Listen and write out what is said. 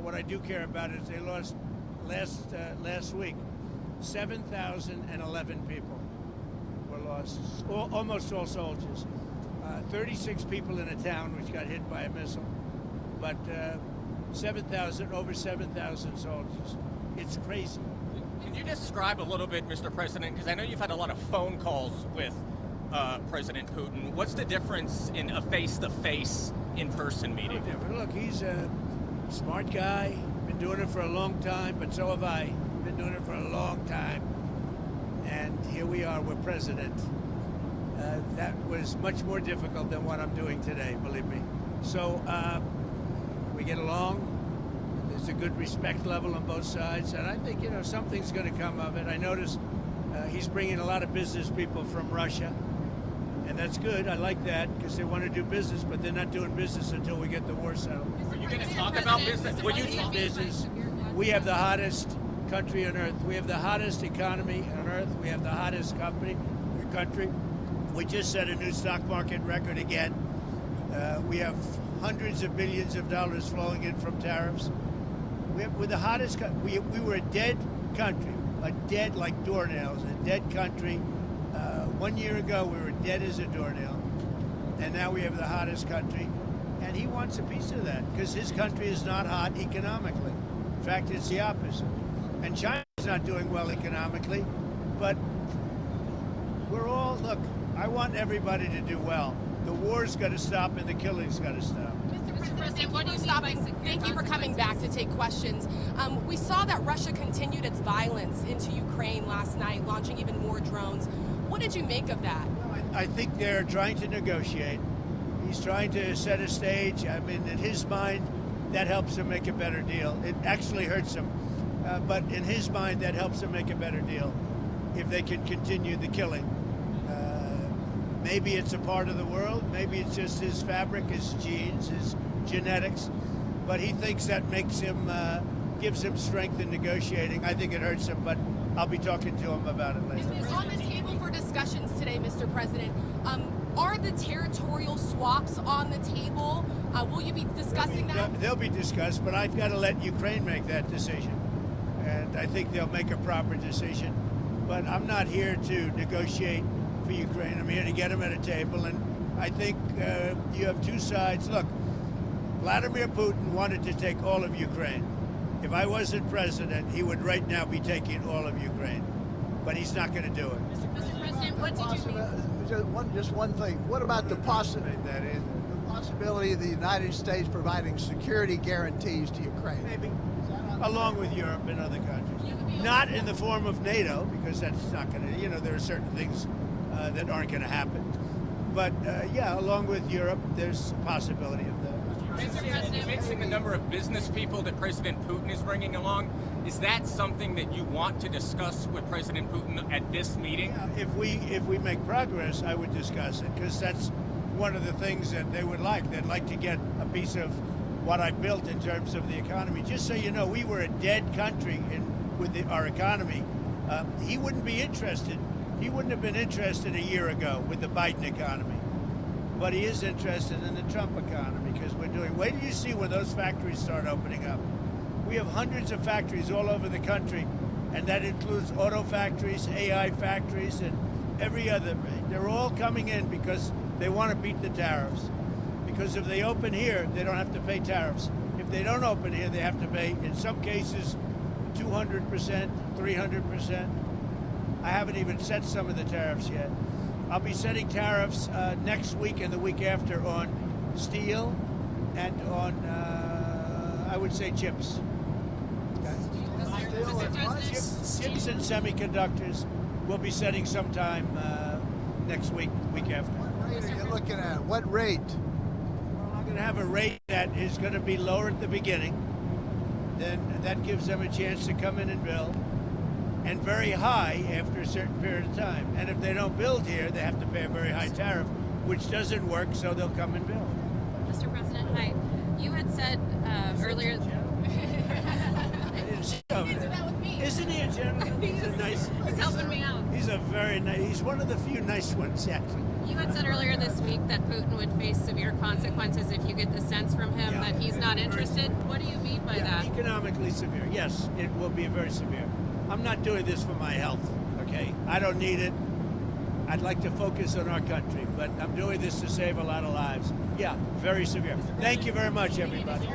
But what I do care about is they lost last week 7,011 people were lost, almost all soldiers. 36 people in a town which got hit by a missile, but over 7,000 soldiers. It's crazy. Can you describe a little bit, Mr. President, because I know you've had a lot of phone calls with President Putin. What's the difference in a face-to-face, in-person meeting? Look, he's a smart guy, been doing it for a long time, but so have I. Been doing it for a long time. And here we are, we're president. That was much more difficult than what I'm doing today, believe me. So we get along. There's a good respect level on both sides, and I think, something's going to come of it. I noticed he's bringing a lot of business people from Russia, and that's good. I like that because they want to do business, but they're not doing business until we get the war settled. Are you going to talk about business? Will you talk business? We have the hottest country on earth. We have the hottest economy on earth. We have the hottest country. We just set a new stock market record again. We have hundreds of billions of dollars flowing in from tariffs. We're the hottest. We were a dead country, like doornails, a dead country. 1 year ago, we were dead as a doornail, and now we have the hottest country. And he wants a piece of that because his country is not hot economically. In fact, it's the opposite. And China's not doing well economically, but look, I want everybody to do well. The war's got to stop and the killing's got to stop. Mr. President, what do you stop? Thank you for coming back to take questions. We saw that Russia continued its violence into Ukraine last night, launching even more drones. What did you make of that? I think they're trying to negotiate. He's trying to set a stage. I mean, in his mind, that helps him make a better deal. It actually hurts him. But in his mind, that helps him make a better deal if they can continue the killing. Maybe it's a part of the world. Maybe it's just his fabric, his genes, his genetics. But he thinks that makes him, gives him strength in negotiating. I think it hurts him, but I'll be talking to him about it later. On the table for discussions today, Mr. President, are the territorial swaps on the table? Will you be discussing that? They'll be discussed, but I've got to let Ukraine make that decision. And I think they'll make a proper decision. But I'm not here to negotiate for Ukraine. I'm here to get them at a table. And I think you have two sides. Look, Vladimir Putin wanted to take all of Ukraine. If I wasn't president, he would right now be taking all of Ukraine. But he's not going to do it. Mr. President, what did you mean? Just one thing. What about the possibility of the United States providing security guarantees to Ukraine? Maybe. Along with Europe and other countries. Not in the form of NATO, because that's not going to, there are certain things that aren't going to happen. But, yeah, along with Europe, there's a possibility of that. You mentioned the number of business people that President Putin is bringing along. Is that something that you want to discuss with President Putin at this meeting? Yeah, if we make progress, I would discuss it, because that's one of the things that they would like. They'd like to get a piece of what I built in terms of the economy. Just so you know, we were a dead country with our economy. He wouldn't be interested. He wouldn't have been interested a year ago with the Biden economy. But he is interested in the Trump economy because we're doing. Wait till you see when those factories start opening up. We have hundreds of factories all over the country, and that includes auto factories, AI factories, and every other. They're all coming in because they want to beat the tariffs. Because if they open here, they don't have to pay tariffs. If they don't open here, they have to pay, in some cases, 200%, 300%. I haven't even set some of the tariffs yet. I'll be setting tariffs next week and the week after on steel and on, I would say, chips. Chips and semiconductors. We'll be setting sometime next week, week after. What rate are you looking at? What rate? Well, I'm going to have a rate that is going to be lower at the beginning. Then that gives them a chance to come in and build. And very high after a certain period of time. And if they don't build here, they have to pay a very high tariff, which doesn't work, so they'll come and build. Mr. President, hi. You had said earlier... I didn't see over there. Is Isn't he a gentleman? He's a nice. He's helping me out. He's a very nice. He's one of the few nice ones, actually. You had said earlier this week that Putin would face severe consequences if you get the sense from him that he's not interested. What do you mean by that? Economically severe. Yes, it will be very severe. I'm not doing this for my health, okay? I don't need it. I'd like to focus on our country, but I'm doing this to save a lot of lives. Yeah, very severe. Thank you very much, everybody.